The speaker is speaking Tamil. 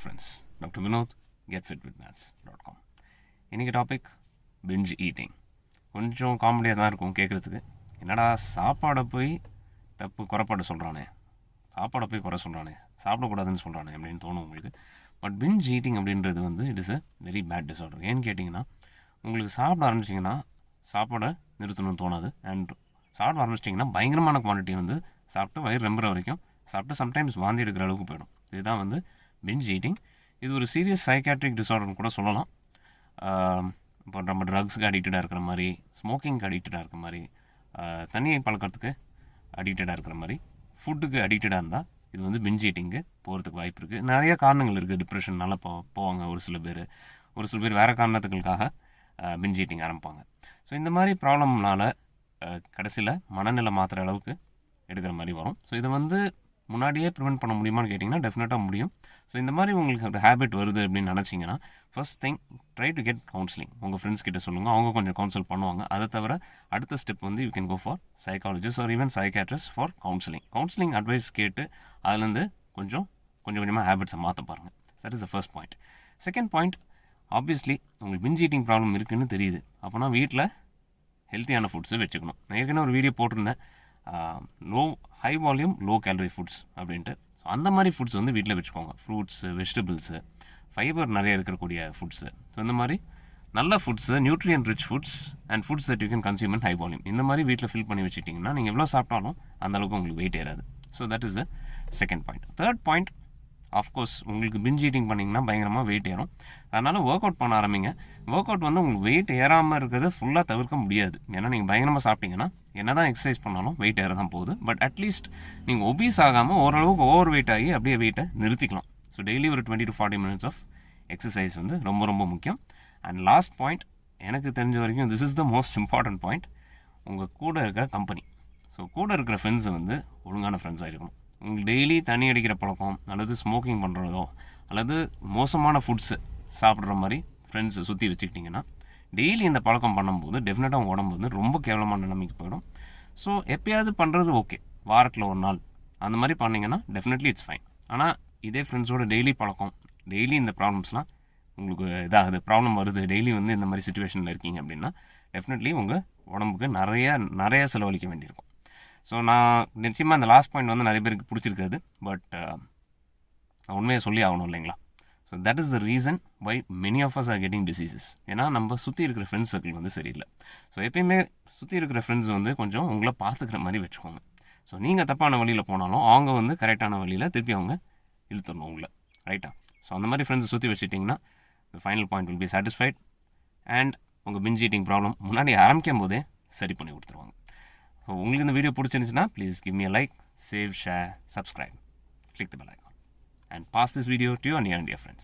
friends. Dr. Vinod, getfitwithmaths.com. இன்றைக்கி டாபிக் பிஞ்ச் ஈட்டிங். கொஞ்சம் காமெடியாக தான் இருக்கும் கேட்குறதுக்கு. என்னடா சாப்பாடை போய் குறைப்பாடு சொல்கிறானே, சாப்பாடை போய் குறை சொல்கிறானே, சாப்பிடக்கூடாதுன்னு சொல்கிறானே அப்படின்னு தோணும் உங்களுக்கு. பட் பிஞ்ச் ஈட்டிங் அப்படின்றது வந்து it is a very bad disorder. ஏன்னு கேட்டிங்கன்னா, உங்களுக்கு சாப்பிட ஆரம்பிச்சிங்கன்னா சாப்பாடை நிறுத்தணும்னு தோணாது. அண்ட் சாப்பிட ஆரம்பிச்சிட்டிங்கன்னா பயங்கரமான குவான்டிட்டி வந்து சாப்பிட்டு வயிறு ரொம்புற வரைக்கும் சாப்பிட்டு சம்டைம்ஸ் வாந்தி எடுக்கிற அளவுக்கு போயிடும். இதுதான் வந்து பிஞ்ச் ஈட்டிங். இது ஒரு சீரியஸ் சைக்காட்ரிக் டிஸார்டர்னு கூட சொல்லலாம். இப்போ நம்ம ட்ரக்ஸுக்கு அடிக்டடாக இருக்கிற மாதிரி, ஸ்மோக்கிங்க்கு அடிக்டடாக இருக்கிற மாதிரி, தண்ணியை பழக்கிறதுக்கு அடிக்டடாக இருக்கிற மாதிரி, ஃபுட்டுக்கு அடிக்டடாக இருந்தால் இது வந்து பிஞ்ச் ஈட்டிங்கு போகிறதுக்கு வாய்ப்பு இருக்குது. நிறைய காரணங்கள் இருக்குது. டிப்ரெஷன்னால போவாங்க ஒரு சில பேர் வேறு காரணத்துக்களுக்காக பிஞ்ச் ஈட்டிங் ஆரம்பிப்பாங்க. ஸோ இந்த மாதிரி ப்ராப்ளம்னால கடைசியில் மனநிலை மாற்றுற அளவுக்கு எடுக்கிற மாதிரி வரும். ஸோ இதை வந்து முன்னாடியே ப்ரிவெண்ட் பண்ண முடியுமான்னு கேட்டிங்கன்னா டெஃபினட்டாக முடியும். ஸோ இந்த மாதிரி உங்களுக்கு ஒரு ஹேபிட் வருது அப்படின்னு நினச்சிங்கன்னா first thing try to get counselling. உங்கள் ஃப்ரெண்ட்ஸ் கிட்ட சொல்லுங்கள், அவங்க கொஞ்சம் கவுன்சில் பண்ணுவாங்க. அதை தவிர அடுத்த ஸ்டெப் வந்து you can go for psychologist or even psychiatrist for counselling advice கேட்டு அதுலேருந்து கொஞ்சம் கொஞ்சமாக ஹேபிட்ஸை மாற்ற பாருங்கள். That is the first point. Second point, obviously உங்களுக்கு பிஞ்ச் ஈட்டிங் ப்ராப்ளம் இருக்குதுன்னு தெரியுது. அப்போனா வீட்டில் ஹெல்த்தியான ஃபுட்ஸு வச்சுக்கணும். நான் ஏற்கனவே ஒரு வீடியோ போட்டிருந்தேன், high volume low calorie foods அப்படின்ட்டு. ஸோ அந்த மாதிரி ஃபுட்ஸ் வந்து வீட்டில் வச்சுக்கோங்க. ஃப்ரூட்ஸு, வெஜிடபிள்ஸு, ஃபைபர் நிறைய இருக்கக்கூடிய ஃபுட்ஸு. ஸோ இந்த மாதிரி நல்ல foods, நியூட்ரியன் rich foods and foods that you can consume in high volume, இந்த மாதிரி வீட்டில் ஃபில் பண்ணி வச்சுட்டிங்கன்னா நீங்கள் எவ்வளோ சாப்பிட்டாலும் அந்தளவுக்கு உங்களுக்கு வெயிட் ஏறாது. So that is the second point. Third point, of course உங்களுக்கு பிஞ்ச் ஈட்டிங் பண்ணிங்கன்னா பயங்கரமாக வெயிட் ஏறும். அதனால் ஒர்க் அவுட் பண்ண ஆரம்பிங்க. ஒர்க் அவுட் வந்து உங்களுக்கு வெயிட் ஏறாமல் இருக்கிறது ஃபுல்லாக தவிர்க்க முடியாது. ஏன்னா நீங்கள் பயங்கரமாக சாப்பிட்டீங்கன்னா என்ன தான் எக்ஸசைஸ் பண்ணாலும் வெயிட் ஏற தான் போகுது. பட் அட்லீஸ்ட் நீங்கள் ஒபீஸ் ஆகாமல் ஓரளவுக்கு ஓவர் வெயிட் ஆகி அப்படியே வெயிட்டை நிறுத்திக்கலாம். ஸோ டெய்லி ஒரு 20 to 40 minutes ஆஃப் எக்ஸசைஸ் வந்து ரொம்ப ரொம்ப முக்கியம். அண்ட் லாஸ்ட் பாயிண்ட், எனக்கு தெரிஞ்ச வரைக்கும் this is the most important point, உங்கள் கூட இருக்கிற கம்பெனி. ஸோ கூட இருக்கிற ஃப்ரெண்ட்ஸை வந்து ஒழுங்கான ஃப்ரெண்ட்ஸாக இருக்கணும். உங்களுக்கு டெய்லி தண்ணி அடிக்கிற பழக்கம் அல்லது ஸ்மோக்கிங் பண்ணுறதோ அல்லது மோசமான ஃபுட்ஸு சாப்பிட்ற மாதிரி ஃப்ரெண்ட்ஸை சுற்றி வச்சுக்கிட்டிங்கன்னா டெய்லி இந்த பழக்கம் பண்ணும்போது டெஃபினட்டாக உங்கள் உடம்பு வந்து ரொம்ப கேவலமான நிலைமைக்கு போயிடும். ஸோ எப்போயாவது பண்ணுறது ஓகே, வாரத்தில் ஒரு நாள் அந்த மாதிரி பண்ணிங்கன்னா டெஃபினெட்லி இட்ஸ் ஃபைன். ஆனால் இதே ஃப்ரெண்ட்ஸோட டெய்லி பழக்கம், டெய்லி இந்த ப்ராப்ளம்ஸ்லாம் உங்களுக்கு இதாகுது, ப்ராப்ளம் வருது, டெய்லி வந்து இந்த மாதிரி சுச்சுவேஷனில் இருக்கீங்க அப்படின்னா டெஃபினெட்லி உங்கள் உடம்புக்கு நிறைய செலவழிக்க வேண்டியிருக்கும். ஸோ நான் நிச்சயமாக இந்த லாஸ்ட் பாயிண்ட் வந்து நிறைய பேருக்கு பிடிச்சிருக்காது. பட் நான் உண்மையை சொல்லி ஆகணும் இல்லைங்களா? So that is the reason why many of us are getting diseases. ஏன்னா நம்ம சுற்றி இருக்கிற ஃப்ரெண்ட்ஸ் சர்க்கிள் வந்து சரியில்லை. ஸோ எப்பயுமே சுற்றி இருக்கிற ஃப்ரெண்ட்ஸ் வந்து கொஞ்சம் உங்களை பார்த்துக்கிற மாதிரி வச்சுக்கோங்க. ஸோ நீங்கள் தப்பான வழியில் போனாலும் அவங்க வந்து கரெக்டான வழியில் திருப்பி அவங்க இழுத்துடணும் உங்களை, ரைட்டா? ஸோ அந்த மாதிரி ஃப்ரெண்ட்ஸை சுற்றி வச்சுட்டிங்கன்னா the final point will be satisfied and உங்கள் பிஞ்ச் ஈட்டிங் ப்ராப்ளம் முன்னாடி ஆரம்பிக்கும் போதே சரி பண்ணி கொடுத்துருவாங்க. ஸோ உங்களுக்கு இந்த வீடியோ பிடிச்சிருந்துச்சுன்னா please give me a like, save, share, subscribe, click the bell icon and pass this video to your near and dear friends.